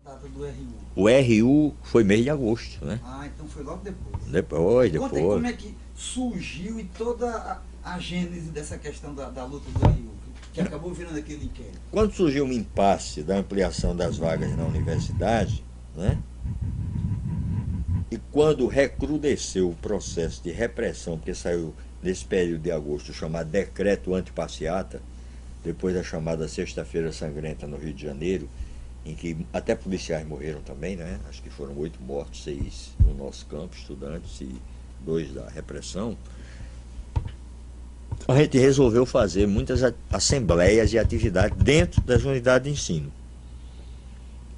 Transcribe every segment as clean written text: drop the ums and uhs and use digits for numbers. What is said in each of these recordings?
Data do RU. O RU foi mês de agosto, né? Ah, então foi logo depois. Depois. Conta aí como é que surgiu e toda a gênese dessa questão da luta do RU, que acabou virando aquele inquérito. Quando surgiu o impasse da ampliação das vagas na universidade, né? E quando recrudesceu o processo de repressão, porque saiu nesse período de agosto o chamado Decreto Antipasseata, depois da chamada Sexta-feira Sangrenta no Rio de Janeiro, em que até policiais morreram também, né? Acho que foram 8 mortos, 6 no nosso campo, estudantes, e 2 da repressão. A gente resolveu fazer muitas assembleias e atividades dentro das unidades de ensino.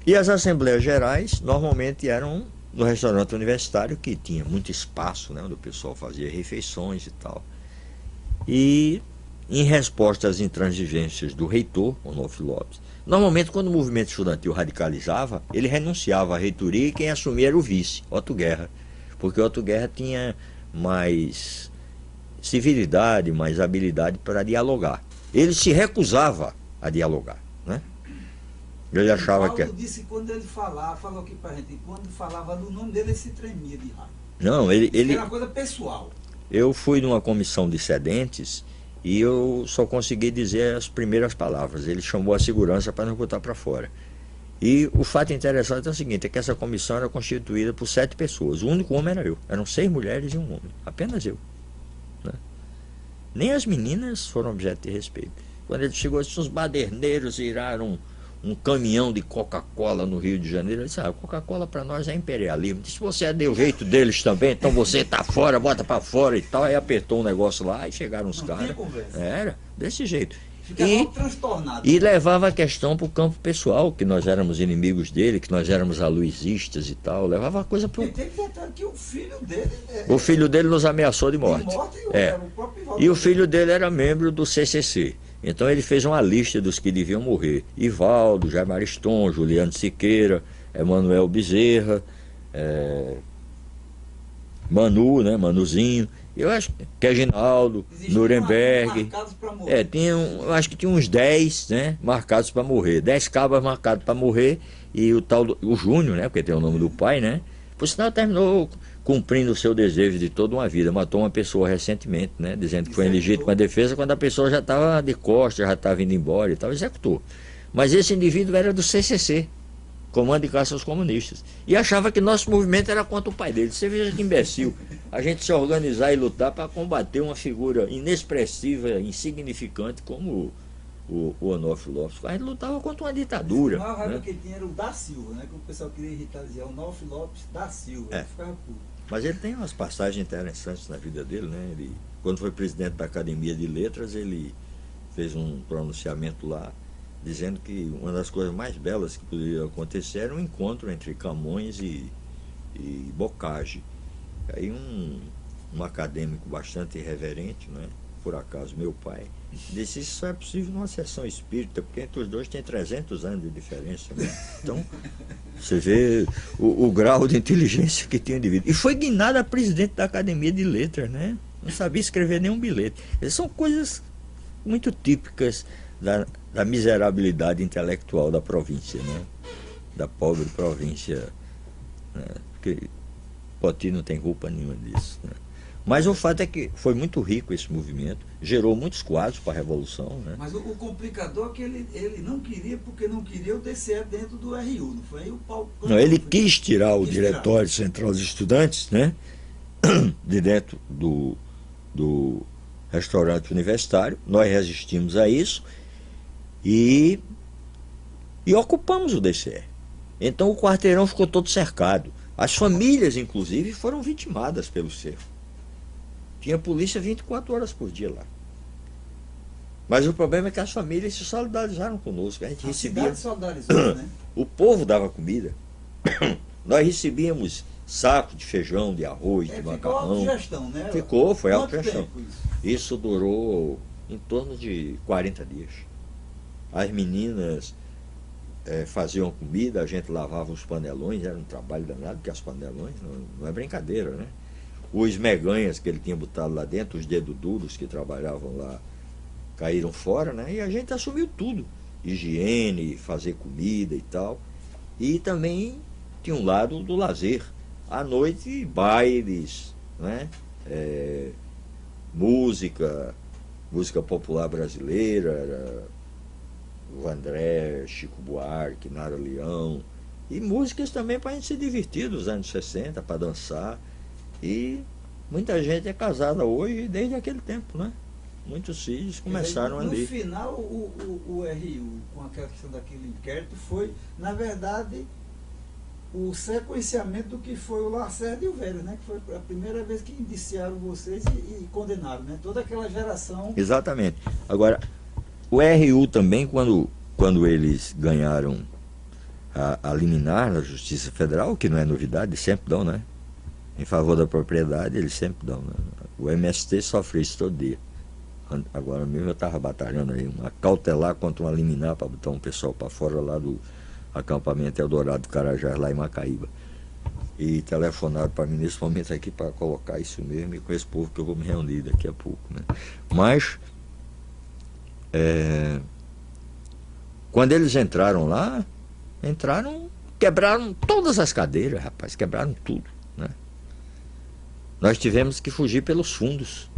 E as assembleias gerais normalmente eram no restaurante universitário, que tinha muito espaço, né, onde o pessoal fazia refeições e tal. E em resposta às intransigências do reitor, Onofre Lopes, normalmente quando o movimento estudantil radicalizava, ele renunciava à reitoria e quem assumia era o vice, Otto Guerra, porque Otto Guerra tinha mais civilidade, mais habilidade para dialogar. Ele se recusava a dialogar, né? Ele achava Paulo que... disse que quando ele falou aqui pra gente, quando falava no nome dele, ele se tremia de raiva. Não, Era uma coisa pessoal. Eu fui numa comissão de excedentes e eu só consegui dizer as primeiras palavras. Ele chamou a segurança para não botar para fora. E o fato interessante é o seguinte, é que essa comissão era constituída por 7 pessoas. O único homem era eu. Eram 6 mulheres e um homem. Apenas eu. Né? Nem as meninas foram objeto de respeito. Quando ele chegou, os baderneiros viraram um caminhão de Coca-Cola no Rio de Janeiro. Ele disse, Coca-Cola para nós é imperialismo. Disse, você é do jeito deles também, então você tá fora, bota para fora e tal. Aí apertou um negócio lá e chegaram os caras. Era, desse jeito. Ficava transtornado. E levava a questão para o campo pessoal, que nós éramos inimigos dele, que nós éramos aloysistas e tal. Levava a coisa para o... E tem que botar que o filho dele... O filho dele nos ameaçou de morte. E o filho dele era membro do CCC. Então ele fez uma lista dos que deviam morrer. Ivaldo, Jair Mariston, Juliano Siqueira, Emanuel Bezerra, Manu, né, Manuzinho. Eu acho que Reginaldo, Nuremberg. Eu acho que tinha uns 10, né, marcados para morrer. 10 cabas marcados para morrer. E o tal o Júnior, né, porque tem o nome do pai, né? Por sinal, terminou cumprindo o seu desejo de toda uma vida. Matou uma pessoa recentemente, né, dizendo que foi em legítima defesa, quando a pessoa já estava de costas, já estava indo embora e tal, executou. Mas esse indivíduo era do CCC, Comando de Caça aos Comunistas, e achava que nosso movimento era contra o pai dele. Você veja que imbecil, a gente se organizar e lutar para combater uma figura inexpressiva, insignificante como o Onofre Lopes. A gente lutava contra uma ditadura. A maior raiva que ele tinha era o da Silva, né? Que o pessoal queria irritar, dizia Onofre Lopes da Silva. Ele ficava puto. Mas ele tem umas passagens interessantes na vida dele, né? Ele, quando foi presidente da Academia de Letras, ele fez um pronunciamento lá, dizendo que uma das coisas mais belas que poderia acontecer era um encontro entre Camões e Bocage. Aí um acadêmico bastante irreverente, né? Por acaso meu pai, disse isso só é possível numa sessão espírita, porque entre os dois tem 300 anos de diferença, né? Então você vê o grau de inteligência que tinha o indivíduo. E foi guinado a presidente da Academia de Letras, né? Não sabia escrever nenhum bilhete. Essas são coisas muito típicas da miserabilidade intelectual da província, né? Da pobre província, né? Porque Poti não tem culpa nenhuma disso, né? Mas o fato é que foi muito rico esse movimento, gerou muitos quadros para a Revolução, né? Mas o complicador é que ele não queria, porque não queria o DCE dentro do RU, não foi aí o Paulo... Não, ele quis tirar o Diretório Central dos Estudantes, né? De dentro do restaurante universitário. Nós resistimos a isso e ocupamos o DCE. Então o quarteirão ficou todo cercado. As famílias, inclusive, foram vitimadas pelo cerco. Tinha polícia 24 horas por dia lá. Mas o problema é que as famílias se solidarizaram conosco. A gente recebia... né? O povo dava comida. Nós recebíamos saco de feijão, de arroz, de macarrão. Ficou autogestão, né? Foi autogestão. Isso durou em torno de 40 dias. As meninas faziam comida, a gente lavava os panelões, era um trabalho danado, porque as panelões não é brincadeira, né? Os meganhas que ele tinha botado lá dentro, os dedos duros que trabalhavam lá, caíram fora, né? E a gente assumiu tudo. Higiene, fazer comida e tal. E também tinha um lado do lazer. À noite, bailes, né? Música popular brasileira, era o André, Chico Buarque, Nara Leão, e músicas também para a gente se divertir dos anos 60, para dançar. E muita gente é casada hoje desde aquele tempo, né? Muitos filhos começaram ali. No final, o RU, com aquela questão daquele inquérito, foi, na verdade, o sequenciamento do que foi o Lacerda e o Velho, né? Que foi a primeira vez que indiciaram vocês e condenaram, né? Toda aquela geração. Exatamente. Agora, o RU também, quando eles ganharam a liminar na Justiça Federal, que não é novidade, eles sempre dão, né? Em favor da propriedade, eles sempre dão, né? O MST sofre isso todo dia. Agora mesmo eu estava batalhando aí, uma cautelar contra uma liminar para botar um pessoal para fora lá do acampamento Eldorado do Carajás, lá em Macaíba. E telefonaram para mim nesse momento aqui para colocar isso mesmo, e com esse povo que eu vou me reunir daqui a pouco, né? Mas quando eles entraram lá, quebraram todas as cadeiras, rapaz, quebraram tudo, né? Nós tivemos que fugir pelos fundos,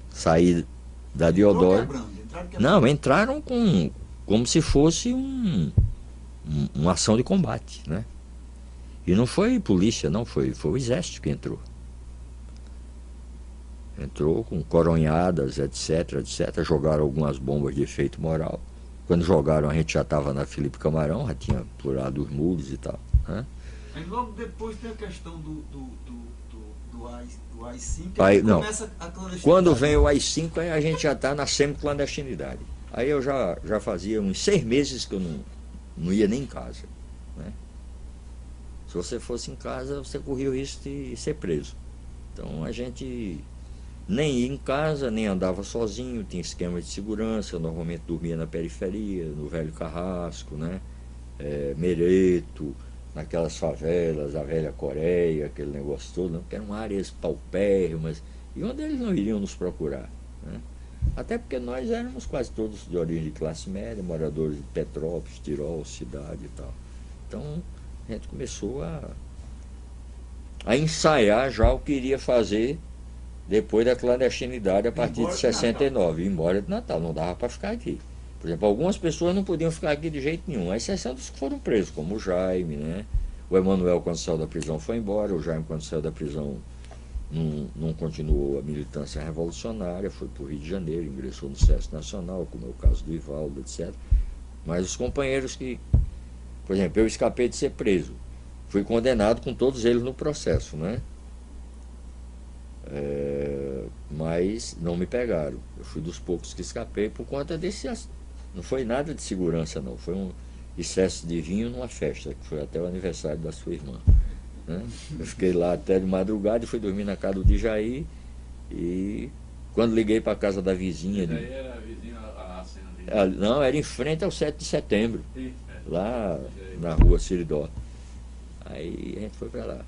sair da Deodoro. Não, entraram como se fosse uma ação de combate, né? E não foi polícia, não, foi o exército que entrou. Entrou com coronhadas, etc, etc. Jogaram algumas bombas de efeito moral. Quando jogaram, a gente já estava na Felipe Camarão, já tinha pulado os muros e tal, né? Aí logo depois tem a questão do AI-5, que aí, não, começa a clandestinidade. Quando vem o AI-5, aí a gente já está na semi-clandestinidade. Aí eu já fazia uns 6 meses que eu não ia nem em casa, né? Se você fosse em casa, você corria o risco de ser preso. Então a gente nem ia em casa, nem andava sozinho, tinha esquema de segurança. Eu normalmente dormia na periferia, no Velho Carrasco, né? Mereto, naquelas favelas, a Velha Coreia, aquele negócio todo, né? Que eram áreas paupérrimas, e onde eles não iriam nos procurar, né? Até porque nós éramos quase todos de origem de classe média, moradores de Petrópolis, Tirol, cidade e tal. Então a gente começou a ensaiar já o que iria fazer depois da clandestinidade a partir de 69, embora de Natal, não dava para ficar aqui. Por exemplo, algumas pessoas não podiam ficar aqui de jeito nenhum, a exceção dos que foram presos, como o Jaime, né? O Emanuel, quando saiu da prisão, foi embora. O Jaime, quando saiu da prisão, não continuou a militância revolucionária, foi para o Rio de Janeiro, ingressou no SESC Nacional, como é o caso do Ivaldo, etc. Mas os companheiros que, por exemplo, eu escapei de ser preso, fui condenado com todos eles no processo, né? Mas não me pegaram. Eu fui dos poucos que escapei por conta desse. Não foi nada de segurança, não. Foi um excesso de vinho numa festa, que foi até o aniversário da sua irmã, né? Eu fiquei lá até de madrugada e fui dormir na casa do Djaí. E quando liguei para a casa da vizinha. E daí era a vizinha não, era em frente ao 7 de setembro, lá na rua Siridó. Aí a gente foi para lá.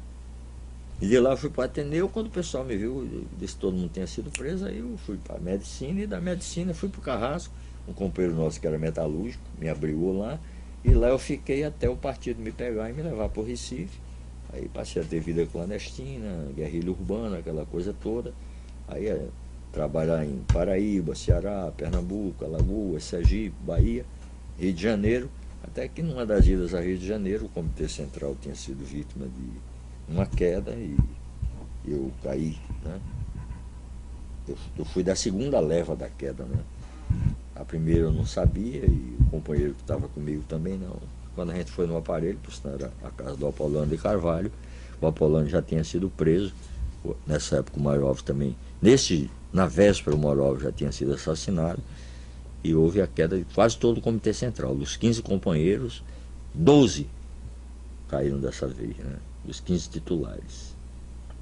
E de lá eu fui para o Ateneu. Quando o pessoal me viu, disse que todo mundo tinha sido preso, aí eu fui para a medicina, e da medicina fui para o Carrasco. Um companheiro nosso que era metalúrgico me abrigou lá, e lá eu fiquei até o partido me pegar e me levar para o Recife. Aí passei a ter vida clandestina, guerrilha urbana, aquela coisa toda. Aí trabalhar em Paraíba, Ceará, Pernambuco, Alagoas, Sergipe, Bahia, Rio de Janeiro, até que numa das idas a Rio de Janeiro o Comitê Central tinha sido vítima de uma queda e eu caí, né? Eu fui da segunda leva da queda, né? A primeira eu não sabia, e o companheiro que estava comigo também não. Quando a gente foi no aparelho, por sinal era a casa do Apolônio de Carvalho, o Apolônio já tinha sido preso. Nessa época o Mairov também, na véspera o Mairov já tinha sido assassinado, e houve a queda de quase todo o Comitê Central. Dos 15 companheiros, 12 caíram dessa vez, né? Dos 15 titulares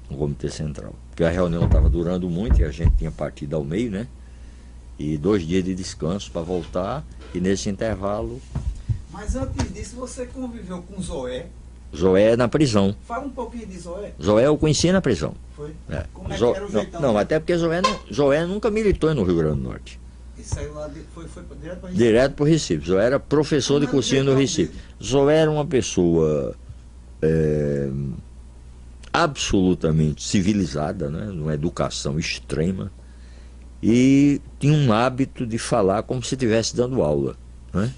no Comitê Central. Porque a reunião estava durando muito e a gente tinha partido ao meio, né? E 2 dias de descanso para voltar, e nesse intervalo... Mas antes disso você conviveu com Zoé. Zoé na prisão. Fala um pouquinho de Zoé. Zoé eu conheci na prisão. Foi? É. Como é que era o jeitão não, dele? até porque Zoé nunca militou no Rio Grande do Norte. E saiu lá, foi direto para Direto para o Recife. Zoé era professor de cursinho no Recife. Zoé era uma pessoa absolutamente civilizada, né? Uma educação extrema, e tinha um hábito de falar como se estivesse dando aula, né?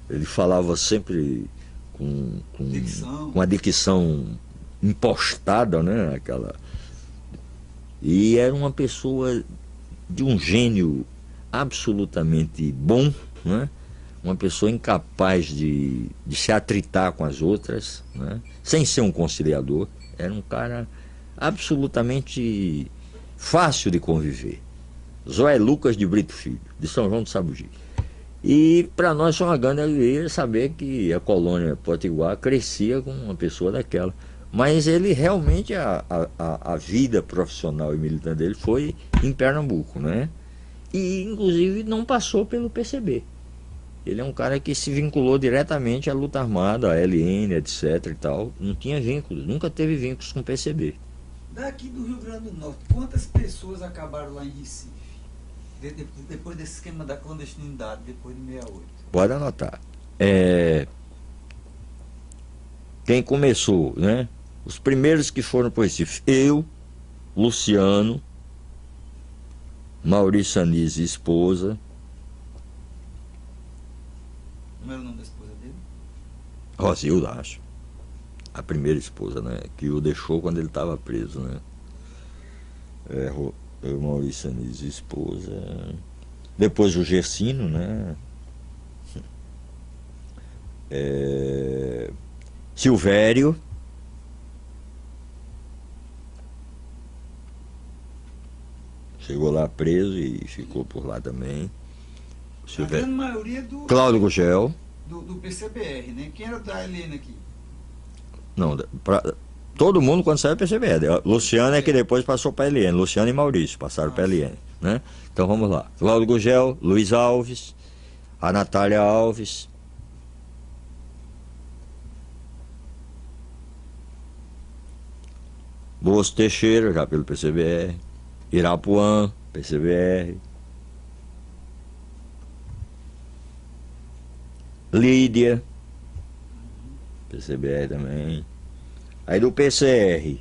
Ele falava sempre com a dicção impostada, né? E era uma pessoa de um gênio absolutamente bom, né? Uma pessoa incapaz de se atritar com as outras, né? Sem ser um conciliador. Era um cara absolutamente fácil de conviver. Zoé Lucas de Brito Filho, de São João do Sabugi. E para nós foi uma grande alegria saber que a colônia Potiguar crescia com uma pessoa daquela. Mas ele realmente, a vida profissional e militante dele foi em Pernambuco, né? E inclusive não passou pelo PCB. Ele é um cara que se vinculou diretamente à luta armada, à LN, etc e tal. Não tinha vínculos, nunca teve vínculos com o PCB. Daqui do Rio Grande do Norte, quantas pessoas acabaram lá em Recife? Depois desse esquema da clandestinidade, depois de 68? Pode anotar. Quem começou, né? Os primeiros que foram para o Recife, eu, Luciano, Maurício Anise, esposa. Como era o nome da esposa dele? Rosilda, acho. A primeira esposa, né? Que o deixou quando ele estava preso, né? Maurício Anise, esposa. Depois o Gersino, né? Silvério. Chegou lá preso e ficou por lá também. A grande maioria Cláudio Gugel. Do PCBR, né? Quem era da LN aqui? Não, todo mundo quando saiu é PCBR. Luciano é que depois passou para a LN. Luciano e Maurício passaram para a LN, né? Então vamos lá. Cláudio Gugel, Luiz Alves, a Natália Alves. Boas Teixeira, já pelo PCBR. Irapuã, PCBR. Lídia, PCBR também. Aí do PCR.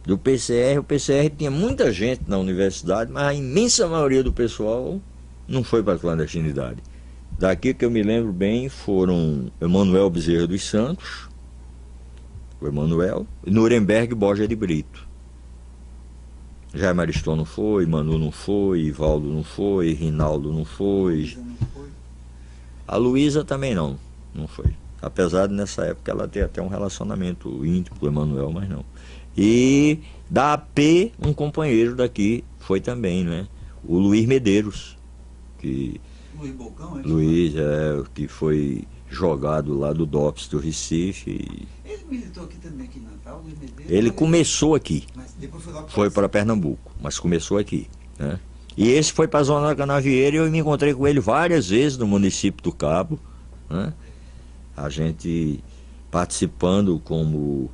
O PCR tinha muita gente na universidade, mas a imensa maioria do pessoal não foi para a clandestinidade. Daqui que eu me lembro bem foram Emanuel Bezerra dos Santos, o Emanuel, e Nuremberg Borja de Brito. Jair Mariston não foi, Manu não foi, Ivaldo não foi, Rinaldo não foi. A Luísa também não foi. Apesar de nessa época ela ter até um relacionamento íntimo com o Emanuel, mas não. E da AP, um companheiro daqui foi também, né? O Luiz Medeiros. Luiz Bocão, Luiz, que foi jogado lá do DOPS do Recife. Ele militou aqui também, aqui em Natal, Luiz Medeiros? Ele começou aqui. Mas depois foi para Pernambuco, mas começou aqui, né? E esse foi para a Zona da Canavieira e eu me encontrei com ele várias vezes no município do Cabo, né? A gente participando como...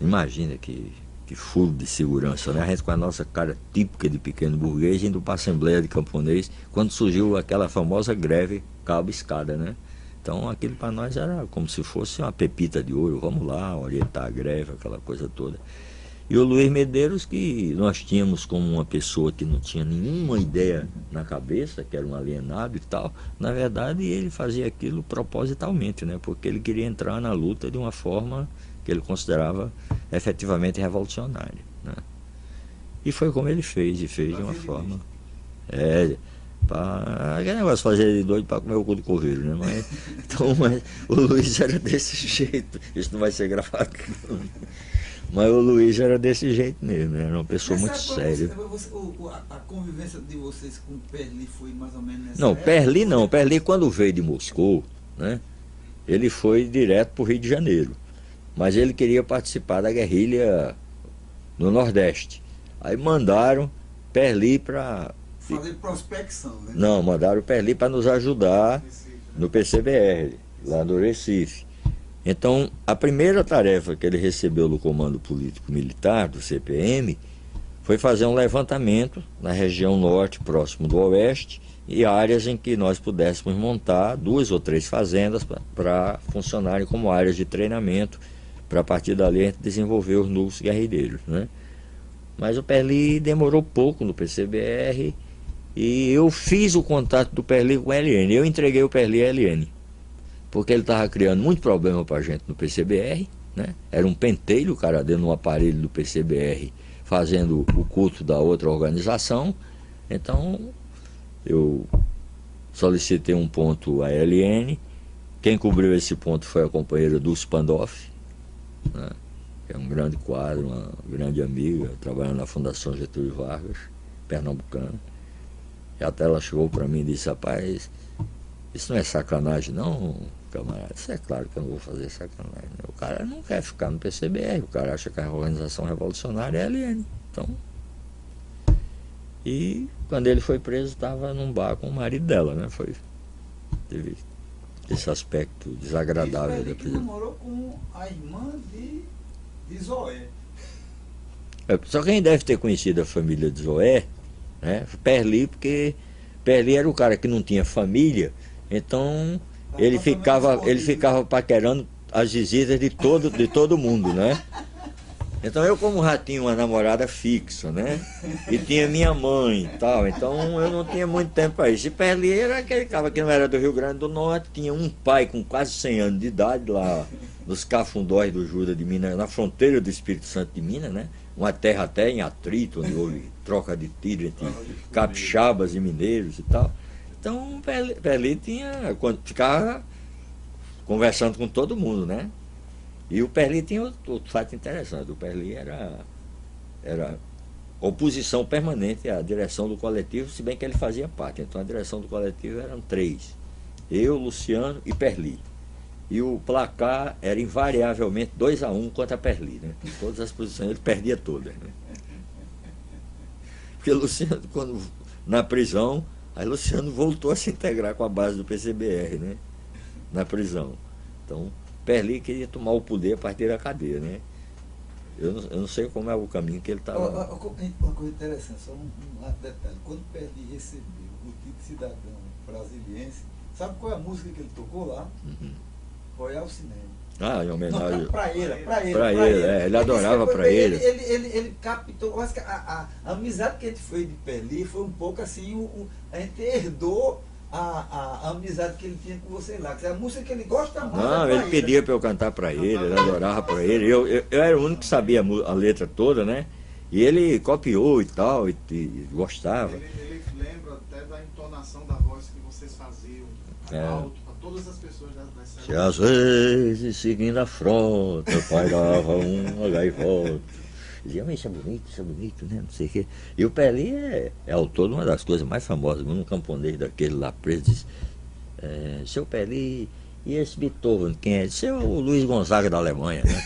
Imagina que furo de segurança, né? A gente com a nossa cara típica de pequeno burguês indo para a Assembleia de Camponês, quando surgiu aquela famosa greve cabo-escada, né? Então aquilo para nós era como se fosse uma pepita de ouro, vamos lá orientar a greve, aquela coisa toda. E o Luiz Medeiros, que nós tínhamos como uma pessoa que não tinha nenhuma ideia na cabeça, que era um alienado e tal, na verdade ele fazia aquilo propositalmente, né? Porque ele queria entrar na luta de uma forma que ele considerava efetivamente revolucionária, né? E foi como ele fez, e fez de uma forma... aquele negócio de fazer de doido para comer o cu do coveiro, né? Mas o Luiz era desse jeito. Isso não vai ser gravado, não. Mas o Luiz era desse jeito mesmo, era uma pessoa muito séria. A convivência de vocês com o Perli foi mais ou menos nessa Não, época? Perli quando veio de Moscou, né? Ele foi direto para o Rio de Janeiro. Mas ele queria participar da guerrilha no Nordeste. Aí mandaram Perli para... Fazer prospecção, né? Não, mandaram o Perli para nos ajudar no PCBR, lá no Recife. Então, a primeira tarefa que ele recebeu do Comando Político Militar, do CPM, foi fazer um levantamento na região norte, próximo do oeste, e áreas em que nós pudéssemos montar 2 ou 3 fazendas para funcionarem como áreas de treinamento, para a partir dali a gente desenvolver os núcleos guerrilheiros, né? Mas o Perli demorou pouco no PCBR, e eu fiz o contato do Perli com a LN. Eu entreguei o Perli à LN, porque ele estava criando muito problema para a gente no PCBR, né? Era um pentelho, o cara dentro de um aparelho do PCBR, fazendo o culto da outra organização. Então eu solicitei um ponto à LN. Quem cobriu esse ponto foi a companheira Dulce Pandolfi, né? Que é um grande quadro, uma grande amiga, trabalhando na Fundação Getúlio Vargas, pernambucana. E até ela chegou para mim e disse: rapaz, isso não é sacanagem não, camarada? Isso é claro que eu não vou fazer sacanagem, né? O cara não quer ficar no PCBR, o cara acha que a organização revolucionária é a LN. Então, e quando ele foi preso, estava num bar com o marido dela, né? Teve esse aspecto desagradável da prisão. Namorou com a irmã de Zoé. Só quem deve ter conhecido a família de Zoé, né? Perli, porque Perli era o cara que não tinha família, então ele ficava paquerando as visitas de todo mundo, né? Então eu, como já tinha uma namorada fixa, né? E tinha minha mãe e tal, então eu não tinha muito tempo para isso. E Perli era aquele cara que não era do Rio Grande do Norte, tinha um pai com quase 100 anos de idade lá nos Cafundós do Juda de Minas, na fronteira do Espírito Santo de Minas, né? Uma terra até em atrito, onde houve troca de tiro entre capixabas e mineiros e tal. Então Perli ficava conversando com todo mundo, né? E o Perli tinha outro fato interessante. O Perli era oposição permanente à direção do coletivo, se bem que ele fazia parte. Então a direção do coletivo eram 3. Eu, Luciano e Perli. E o placar era invariavelmente 2-1 contra Perli, né? Em todas as posições ele perdia todas, né? Porque Luciano, quando na prisão, aí Luciano voltou a se integrar com a base do PCBR, né? Na prisão. Então Perli queria tomar o poder a partir da cadeia, né? Eu não sei como é o caminho que ele estava. Uma coisa interessante, só um detalhe. Quando Perli recebeu o título de cidadão brasiliense, sabe qual é a música que ele tocou lá? Uhum. Royal Cinema. Ah, em homenagem. Praeira. Ele adorava Praeira. Ele captou, eu acho que a amizade que a gente fez de Perli foi um pouco assim, a gente herdou a amizade que ele tinha com você lá. A música que ele gosta mais. Não, ele pedia para eu cantar para ele adorava para ele. Eu era o único que sabia a letra toda, né? E ele copiou e tal, e gostava. Ele lembra até da entonação da voz que vocês faziam alto para todas as pessoas das Se às vezes, seguindo a frota, pairava uma gaivota. Dizia, mas isso é bonito, né? Não sei o quê. E o Perli é autor de uma das coisas mais famosas. Um camponês daquele lá preso disse: seu Perli, e esse Beethoven, quem é? Esse é o Luiz Gonzaga da Alemanha, né?